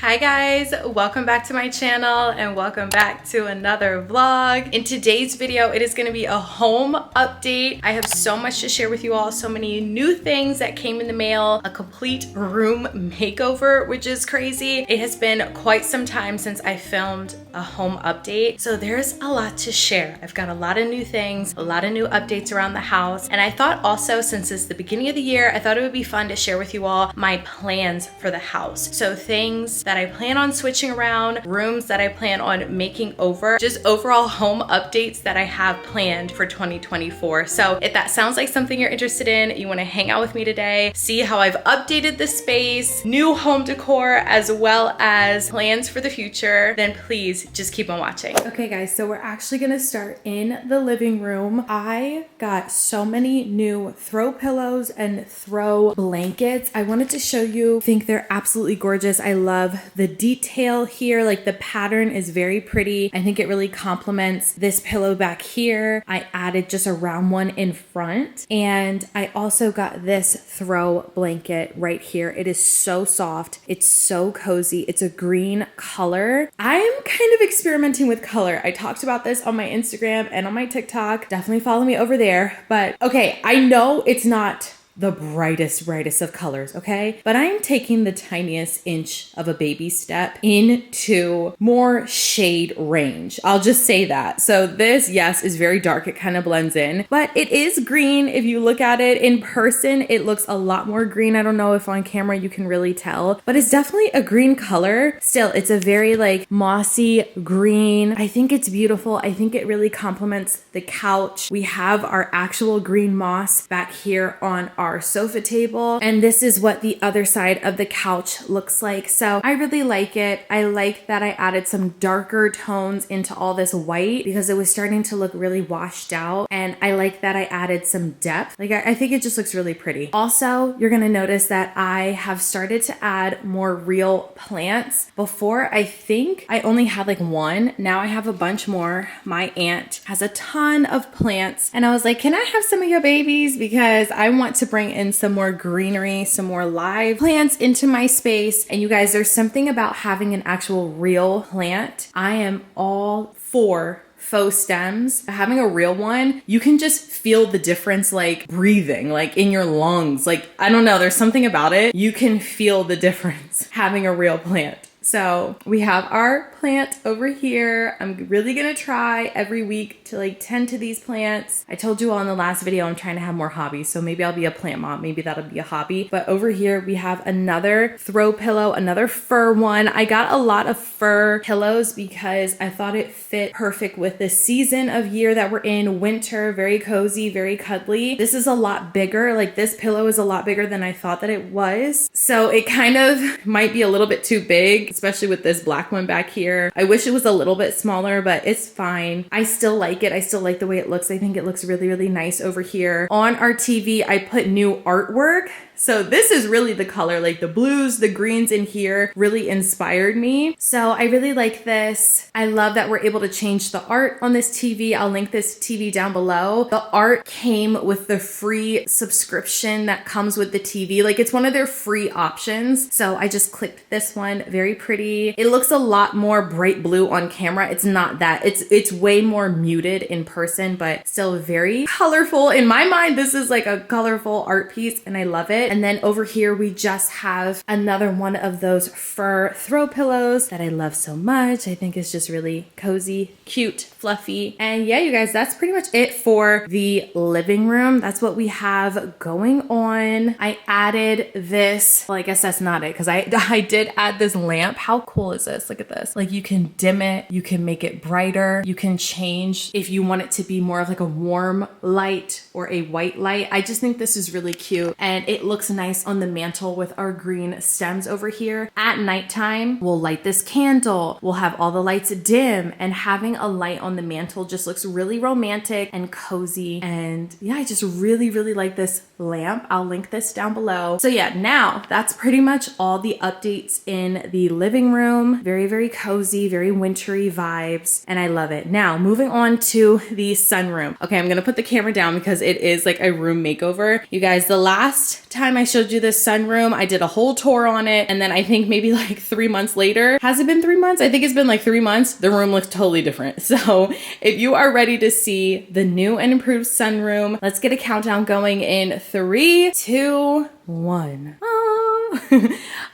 Hi guys, welcome back to my channel and welcome back to another vlog. In today's video, it is going to be a home update. I have so much to share with you all, so many new things that came in the mail, a complete room makeover, which is crazy. It has been quite some time since I filmed a home update, so there's a lot to share. I've got a lot of new things, a lot of new updates around the house, and I thought also, since it's the beginning of the year, I thought it would be fun to share with you all my plans for the house. So things that I plan on switching around, rooms that I plan on making over, just overall home updates that I have planned for 2024. So if that sounds like something you're interested in, you want to hang out with me today, see how I've updated the space, new home decor, as well as plans for the future, then please just keep on watching. Okay guys, so we're actually gonna start in the living room. I got so many new throw pillows and throw blankets. I wanted to show you. I think they're absolutely gorgeous. I love the detail here, like the pattern is very pretty. I think it really complements this pillow back here. I added just a round one in front, and I also got this throw blanket right here. It is so soft, it's so cozy, it's a green color. I'm kind of experimenting with color. I talked about this on my Instagram and on my TikTok. Definitely follow me over there. But okay, I know it's not the brightest of colors, okay? But I'm taking the tiniest inch of a baby step into more shade range. I'll just say that. So this, yes, is very dark. It kind of blends in, but it is green. If you look at it in person, it looks a lot more green. I don't know if on camera you can really tell, but it's definitely a green color. Still, it's a very like mossy green. I think it's beautiful. I think it really complements the couch. We have our actual green moss back here on our sofa table, and this is what the other side of the couch looks like. So I really like it. I like that I added some darker tones into all this white because it was starting to look really washed out, and I like that I added some depth. Like I think it just looks really pretty. Also, you're gonna notice that I have started to add more real plants. Before, I think I only had like one. Now I have a bunch more. My aunt has a ton of plants, and I was like, can I have some of your babies? Because I want to bring in some more greenery, some more live plants into my space. And you guys, there's something about having an actual real plant. I am all for faux stems. Having a real one, you can just feel the difference, like breathing, like in your lungs. Like, I don't know, there's something about it. You can feel the difference having a real plant. So we have our plant over here. I'm really gonna try every week to like tend to these plants. I told you all in the last video, I'm trying to have more hobbies. So maybe I'll be a plant mom, maybe that'll be a hobby. But over here we have another throw pillow, another fur one. I got a lot of fur pillows because I thought it fit perfect with the season of year that we're in, winter, very cozy, very cuddly. This is a lot bigger. Like this pillow is a lot bigger than I thought that it was. So it kind of might be a little bit too big, especially with this black one back here. I wish it was a little bit smaller, but it's fine. I still like it. I still like the way it looks. I think it looks really, really nice over here. On our TV, I put new artwork. So this is really the color, like the blues, the greens in here really inspired me. So I really like this. I love that we're able to change the art on this TV. I'll link this TV down below. The art came with the free subscription that comes with the TV. Like it's one of their free options. So I just clicked this one, very pretty. It looks a lot more bright blue on camera. It's not that. It's way more muted in person, but still very colorful. In my mind, this is like a colorful art piece and I love it. And then over here, we just have another one of those fur throw pillows that I love so much. I think it's just really cozy, cute, fluffy. And yeah, you guys, that's pretty much it for the living room. That's what we have going on. I added this. Well, I guess that's not it because I did add this lamp. How cool is this? Look at this. Like you can dim it, you can make it brighter, you can change if you want it to be more of like a warm light or a white light. I just think this is really cute and it looks nice on the mantle with our green stems over here. At nighttime, we'll light this candle. We'll have all the lights dim, and having a light on the mantle just looks really romantic and cozy. And yeah, I just really, really like this lamp. I'll link this down below. So yeah, now that's pretty much all the updates in the living living room. Very, very cozy, very wintry vibes, and I love it. Now, moving on to the sunroom. Okay, I'm gonna put the camera down because it is like a room makeover. You guys, the last time I showed you this sunroom, I did a whole tour on it, and then I think maybe like 3 months later, has it been 3 months? I think it's been like 3 months. The room looks totally different. So if you are ready to see the new and improved sunroom, let's get a countdown going in 3, 2, 1.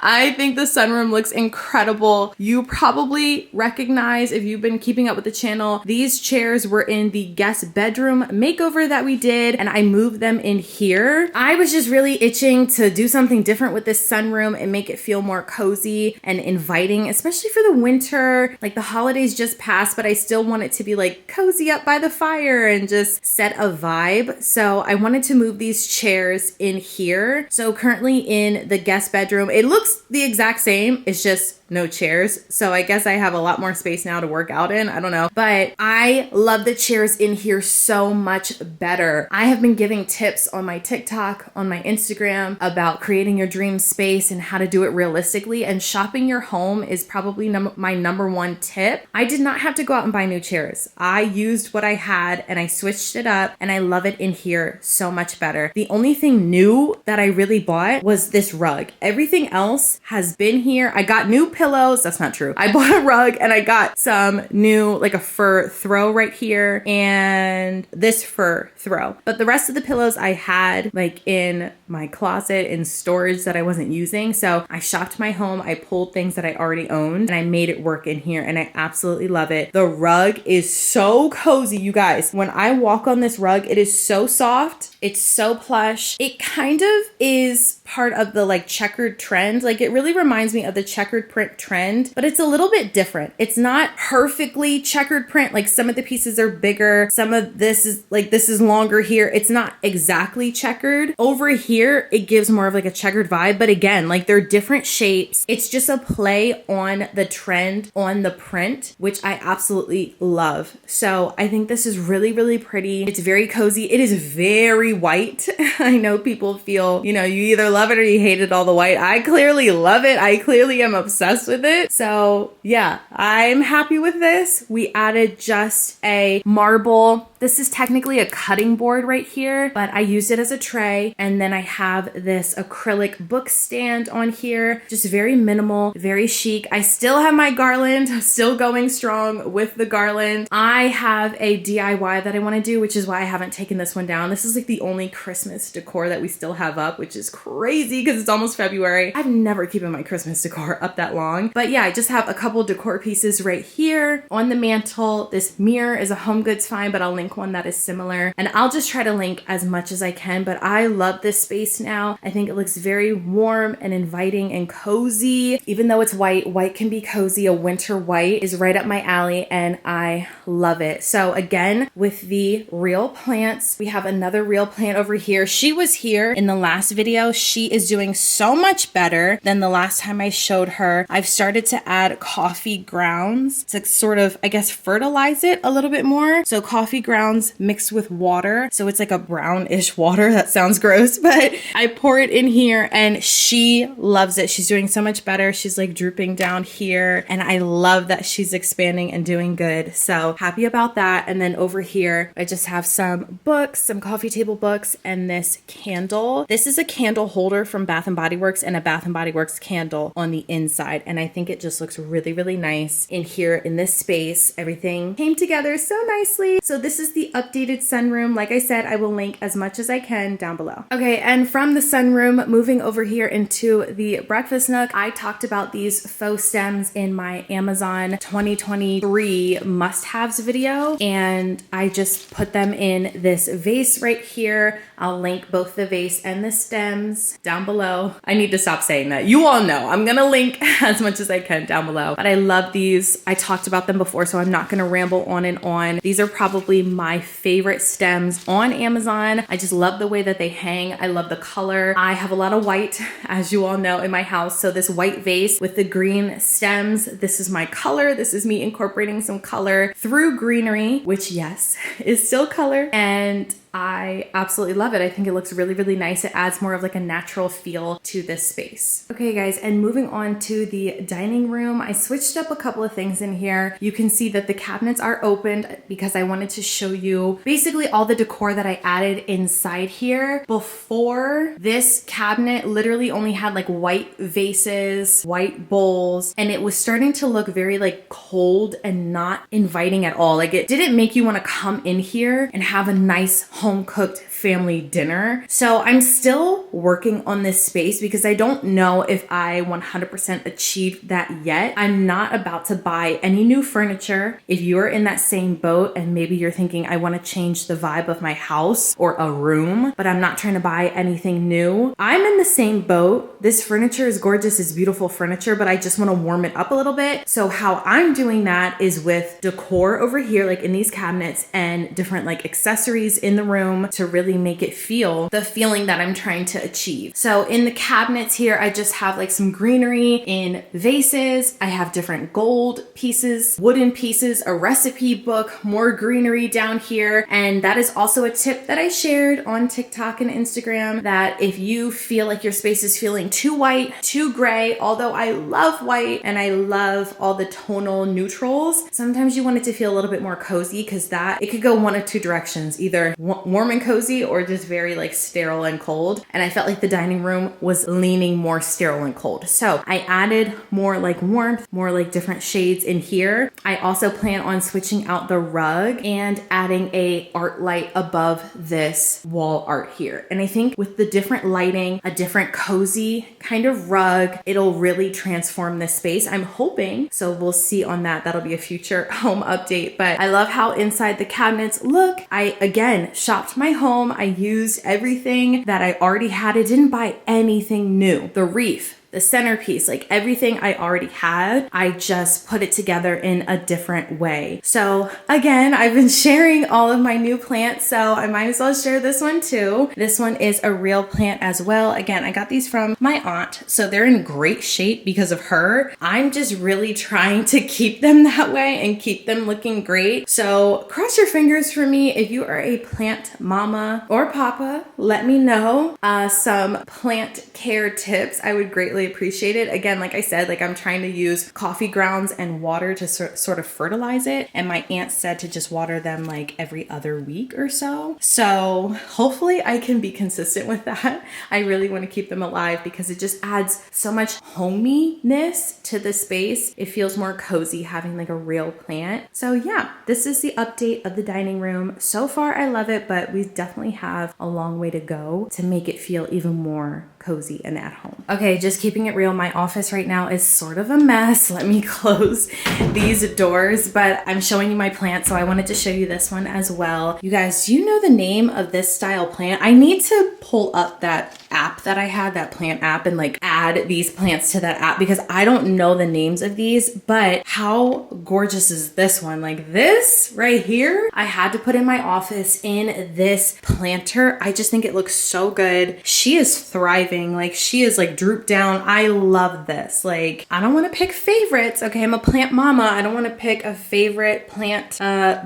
I think the sunroom looks incredible. You probably recognize, if you've been keeping up with the channel, these chairs were in the guest bedroom makeover that we did, and I moved them in here. I was just really itching to do something different with this sunroom and make it feel more cozy and inviting, especially for the winter. Like, the holidays just passed, but I still want it to be like cozy up by the fire and just set a vibe. So I wanted to move these chairs in here. So currently in the guest bedroom, it looks the exact same. It's just no chairs. So I guess I have a lot more space now to work out in. I don't know. But I love the chairs in here so much better. I have been giving tips on my TikTok, on my Instagram about creating your dream space and how to do it realistically. And shopping your home is probably my number one tip. I did not have to go out and buy new chairs. I used what I had and I switched it up, and I love it in here so much better. The only thing new that I really bought was this rug. Everything else has been here. I got new pillows. That's not true. I bought a rug and I got some new, like a fur throw right here and this fur throw. But the rest of the pillows I had like in my closet in storage that I wasn't using. So I shopped my home. I pulled things that I already owned and I made it work in here, and I absolutely love it. The rug is so cozy, you guys. When I walk on this rug, it is so soft. It's so plush. It kind of is part of the like checkered trend. Like, it really reminds me of the checkered print trend, but it's a little bit different. It's not perfectly checkered print. Like, some of the pieces are bigger. Some of this is like, this is longer here. It's not exactly checkered. Over here, it gives more of like a checkered vibe. But again, like, they're different shapes. It's just a play on the trend, on the print, which I absolutely love. So I think this is really, really pretty. It's very cozy. It is very white. I know people feel, you know, you either love it or you hate it all the white. I clearly love it. I clearly am obsessed with it. So yeah, I'm happy with this. We added just a marble. This is technically a cutting board right here, but I used it as a tray. And then I have this acrylic book stand on here. Just very minimal, very chic. I still have my garland. I'm still going strong with the garland. I have a DIY that I want to do, which is why I haven't taken this one down. This is like the only Christmas decor that we still have up, which is crazy because it's almost February. I've never keeping my Christmas decor up that long. But yeah, I just have a couple decor pieces right here on the mantle. This mirror is a Home Goods find, but I'll link one that is similar. And I'll just try to link as much as I can, but I love this space now. I think it looks very warm and inviting and cozy. Even though it's white, white can be cozy. A winter white is right up my alley and I love it. So again, with the real plants, we have another real plant over here. She was here in the last video. She is doing so much better than the last time I showed her. I've started to add coffee grounds to sort of, I guess, fertilize it a little bit more. So coffee grounds mixed with water. So it's like a brownish water. That sounds gross, but I pour it in here and she loves it. She's doing so much better. She's like drooping down here and I love that she's expanding and doing good. So happy about that. And then over here, I just have some books, some coffee table books, and this candle. This is a candle holder from Bath & Body Works and a Bath & Body Works candle on the inside. And I think it just looks really, really nice in here in this space. Everything came together so nicely. So this is the updated sunroom. Like I said, I will link as much as I can down below. Okay, and from the sunroom, moving over here into the breakfast nook, I talked about these faux stems in my Amazon 2023 must-haves video, and I just put them in this vase right here. I'll link both the vase and the stems down below. I need to stop saying that. You all know I'm gonna link as much as I can down below, but I love these. I talked about them before, so I'm not gonna ramble on and on. These are probably my favorite stems on Amazon. I just love the way that they hang. I love the color. I have a lot of white, as you all know, in my house. So this white vase with the green stems, this is my color. This is me incorporating some color through greenery, which yes, is still color. And I absolutely love it. I think it looks really, really nice. It adds more of like a natural feel to this space. Okay guys, and moving on to the dining room, I switched up a couple of things in here. You can see that the cabinets are opened because I wanted to show you basically all the decor that I added inside here. Before, this cabinet literally only had like white vases, white bowls, and it was starting to look very like cold and not inviting at all. Like it didn't make you want to come in here and have a nice home cooked family dinner. So I'm still working on this space because I don't know if I 100% achieved that yet. I'm not about to buy any new furniture. If you're in that same boat and maybe you're thinking I want to change the vibe of my house or a room, but I'm not trying to buy anything new, I'm in the same boat. This furniture is gorgeous, it's beautiful furniture, but I just want to warm it up a little bit. So how I'm doing that is with decor over here, like in these cabinets, and different like accessories in the room to really make it feel the feeling that I'm trying to achieve. So in the cabinets here, I just have like some greenery in vases. I have different gold pieces, wooden pieces, a recipe book, more greenery down here. And that is also a tip that I shared on TikTok and Instagram, that if you feel like your space is feeling too white, too gray, although I love white and I love all the tonal neutrals, sometimes you want it to feel a little bit more cozy, because that it could go one of two directions, either warm and cozy or just very like sterile and cold. And I felt like the dining room was leaning more sterile and cold. So I added more like warmth, more like different shades in here. I also plan on switching out the rug and adding a art light above this wall art here. And I think with the different lighting, a different cozy kind of rug, it'll really transform this space. I'm hoping. So we'll see on that. That'll be a future home update. But I love how inside the cabinets look. I again shopped my home. I used everything that I already had. I didn't buy anything new. The reef, the centerpiece, like everything I already had, I just put it together in a different way. So again, I've been sharing all of my new plants, so I might as well share this one too. This one is a real plant as well. Again, I got these from my aunt, so they're in great shape because of her. I'm just really trying to keep them that way and keep them looking great. So cross your fingers for me. If you are a plant mama or papa, let me know some plant care tips. I would greatly appreciate it. Again, like I said, like I'm trying to use coffee grounds and water to sort of fertilize it. And my aunt said to just water them like every other week or so. So hopefully I can be consistent with that. I really want to keep them alive because it just adds so much hominess to the space. It feels more cozy having like a real plant. So yeah, this is the update of the dining room. So far, I love it, but we definitely have a long way to go to make it feel even more cozy and at home. Okay, just keeping it real, my office right now is sort of a mess. Let me close these doors, but I'm showing you my plant, so I wanted to show you this one as well. You guys, do you know the name of this style plant? I need to pull up that app that I had, that plant app, and like add these plants to that app because I don't know the names of these, but how gorgeous is this one? Like this right here, I had to put in my office in this planter. I just think it looks so good. She is thriving. Like she is like drooped down. I love this. Like I don't want to pick favorites. Okay, I'm a plant mama. I don't want to pick a favorite plant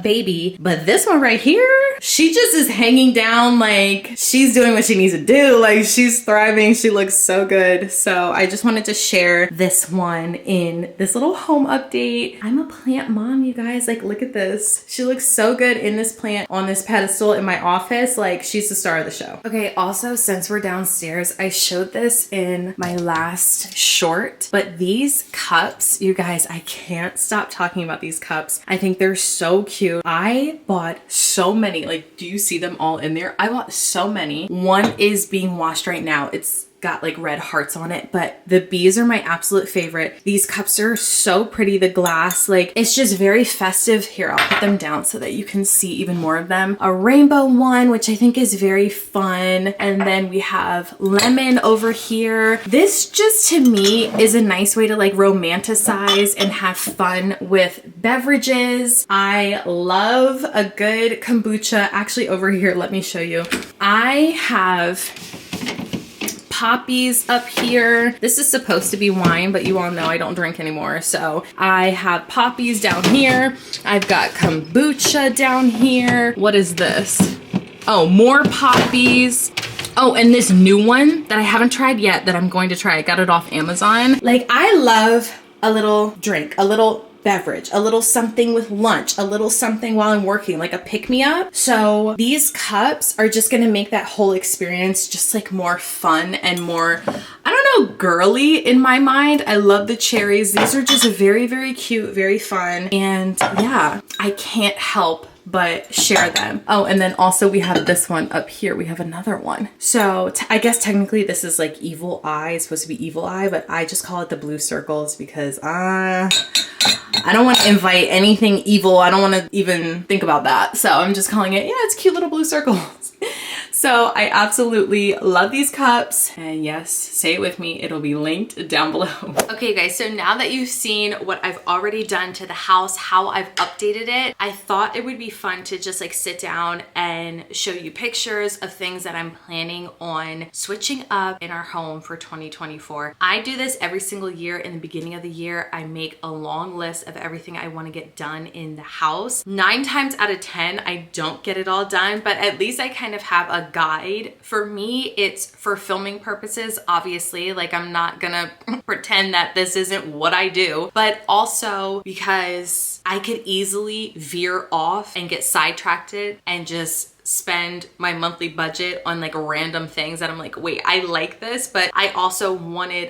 baby, but this one right here, she just is hanging down. Like she's doing what she needs to do. Like she's thriving. She looks so good. So I just wanted to share this one in this little home update. I'm a plant mom, you guys. Like look at this. She looks so good in this plant on this pedestal in my office. Like she's the star of the show. Okay, also since we're downstairs, I showed this in my last short, but these cups, you guys, I can't stop talking about these cups. I think they're so cute. I bought so many. Like, do you see them all in there? I bought so many. One is being washed right now. It's got like red hearts on it, but the bees are my absolute favorite. These cups are so pretty. The glass, like it's just very festive. Here, I'll put them down so that you can see even more of them. A rainbow one, which I think is very fun. And then we have lemon over here. This just to me is a nice way to like romanticize and have fun with beverages. I love a good kombucha. Actually over here, let me show you. I have poppies up here. This is supposed to be wine, but you all know I don't drink anymore. So I have poppies down here. I've got kombucha down here. What is this? Oh, more poppies. Oh, and this new one that I haven't tried yet that I'm going to try. I got it off Amazon. Like, I love a little drink, a little beverage, a little something with lunch, a little something while I'm working, like a pick-me-up. So these cups are just gonna make that whole experience just like more fun and more, I don't know, girly in my mind. I love the cherries. These are just very, very cute, very fun. And yeah, I can't help but share them. Oh, and then also we have this one up here. We have another one. So I guess technically this is like evil eye. It's supposed to be evil eye, but I just call it the blue circles because I don't want to invite anything evil. I don't want to even think about that. So I'm just calling it, yeah, it's cute little blue circles. So I absolutely love these cups. And yes, say it with me, it'll be linked down below. Okay guys, so now that you've seen what I've already done to the house, how I've updated it, I thought it would be fun to just like sit down and show you pictures of things that I'm planning on switching up in our home for 2024. I do this every single year. In the beginning of the year, I make a long list of everything I want to get done in the house. 9 times out of 10, I don't get it all done, but at least I kind of have a guide. For me, it's for filming purposes, obviously. Like, I'm not gonna pretend that this isn't what I do, but also because I could easily veer off and get sidetracked and just spend my monthly budget on like random things that I'm like, wait, I like this, but I also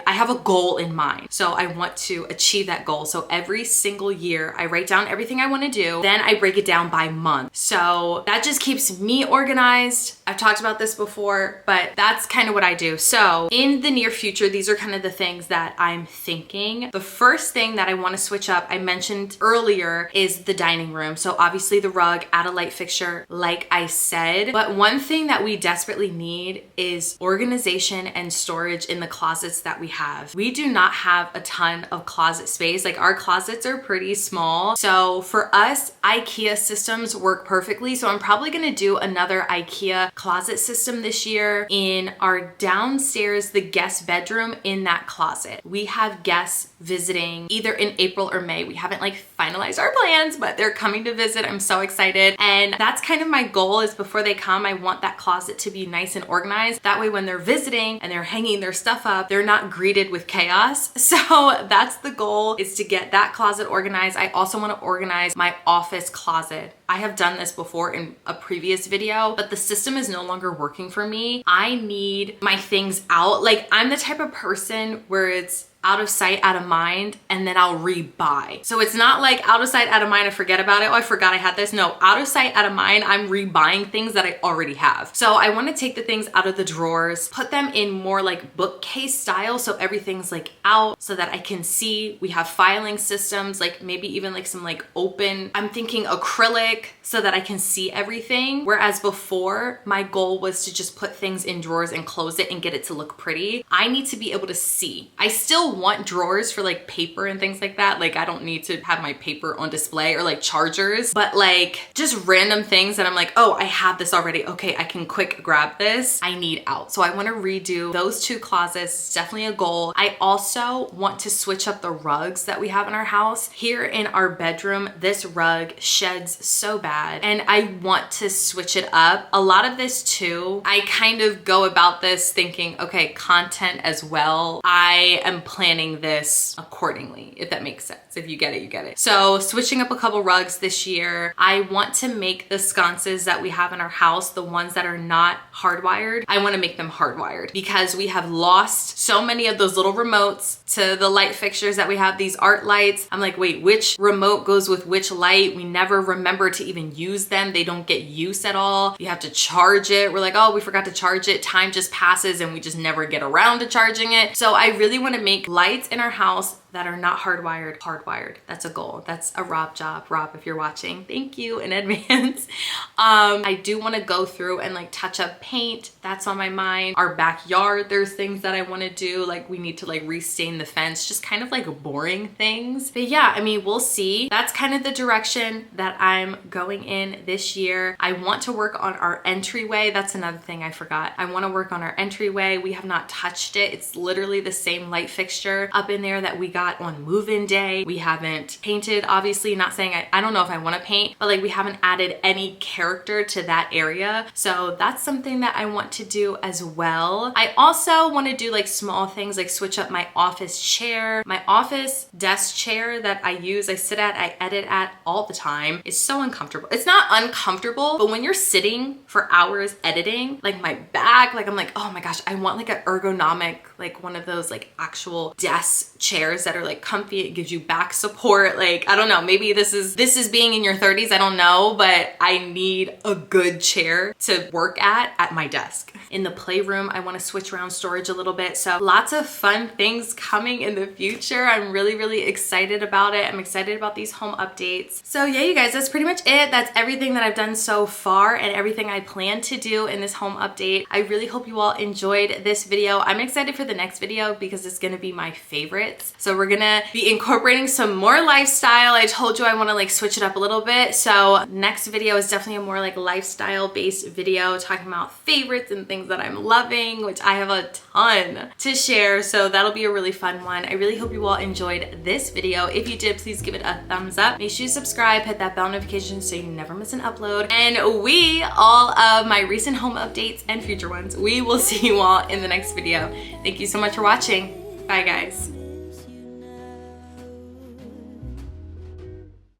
I have a goal in mind. So I want to achieve that goal. So every single year I write down everything I want to do. Then I break it down by month. So that just keeps me organized. I've talked about this before, but that's kind of what I do. So in the near future, these are kind of the things that I'm thinking. The first thing that I want to switch up, I mentioned earlier, is the dining room. So obviously the rug, add a light fixture, like I said, but one thing that we desperately need is organization and storage in the closets that we have. We do not have a ton of closet space. Like, our closets are pretty small. So for us, IKEA systems work perfectly. So I'm probably gonna do another IKEA closet system this year in our downstairs, the guest bedroom, in that closet. We have guests visiting either in April or May. We haven't like finalized our plans, but they're coming to visit. I'm so excited. And that's kind of my goal, is before they come, I want that closet to be nice and organized. That way when they're visiting and they're hanging their stuff up, they're not greeted with chaos. So that's the goal, is to get that closet organized. I also want to organize my office closet. I have done this before in a previous video, but the system is no longer working for me. I need my things out. Like, I'm the type of person where it's out of sight, out of mind, and then I'll rebuy. So it's not like out of sight, out of mind, I forget about it. Oh, I forgot I had this. No, out of sight, out of mind, I'm rebuying things that I already have. So I want to take the things out of the drawers, put them in more like bookcase style, so everything's like out so that I can see. We have filing systems, like maybe even like some like open, I'm thinking acrylic, so that I can see everything. Whereas before, my goal was to just put things in drawers and close it and get it to look pretty. I need to be able to see. I still want drawers for like paper and things like that. Like, I don't need to have my paper on display, or like chargers, but like just random things that I'm like, oh, I have this already. Okay, I can quick grab this. I need out. So I want to redo those 2 closets. It's definitely a goal. I also want to switch up the rugs that we have in our house. Here in our bedroom, this rug sheds so bad, and I want to switch it up. A lot of this too, I kind of go about this thinking, okay, content as well. I am planning this accordingly, if that makes sense. If you get it, you get it. So switching up a couple rugs this year. I want to make the sconces that we have in our house, the ones that are not hardwired, I want to make them hardwired, because we have lost so many of those little remotes to the light fixtures that we have, these art lights. I'm like, wait, which remote goes with which light? We never remember to even use them. They don't get used at all. You have to charge it. We're like, oh, we forgot to charge it. Time just passes and we just never get around to charging it. So I really want to make lights in our house that are not hardwired. That's a goal. That's a Rob job. Rob, if you're watching, thank you in advance. I do want to go through and like touch up paint. That's on my mind. Our backyard, there's things that I want to do. Like, we need to like restain the fence, just kind of like boring things. But yeah, I mean, we'll see. That's kind of the direction that I'm going in this year. I want to work on our entryway. That's another thing I forgot. I want to work on our entryway. We have not touched it. It's literally the same light fixture up in there that we got got on move-in day. We haven't painted, obviously, not saying I don't know if I want to paint, but like we haven't added any character to that area. So that's something that I want to do as well. I also want to do like small things like switch up my office chair. My office desk chair that I use, I sit at, I edit at all the time. It's so uncomfortable. It's not uncomfortable, but when you're sitting for hours editing, like my back, like I'm like, oh my gosh, I want like an ergonomic, like one of those like actual desk chairs that are like comfy. It gives you back support. Like, I don't know, maybe this is being in your 30s, I don't know, but I need a good chair to work at my desk. In the playroom, I want to switch around storage a little bit. So lots of fun things coming in the future. I'm really, really excited about it. I'm excited about these home updates. So yeah, you guys, that's pretty much it. That's everything that I've done so far and everything I plan to do in this home update. I really hope you all enjoyed this video. I'm excited for the next video because it's gonna be my favorites. So we're gonna be incorporating some more lifestyle. I told you I wanna like switch it up a little bit. So next video is definitely a more like lifestyle based video talking about favorites and things that I'm loving, which I have a ton to share. So that'll be a really fun one. I really hope you all enjoyed this video. If you did, please give it a thumbs up. Make sure you subscribe, hit that bell notification so you never miss an upload. And all of my recent home updates and future ones, we will see you all in the next video. Thank you so much for watching. Bye guys.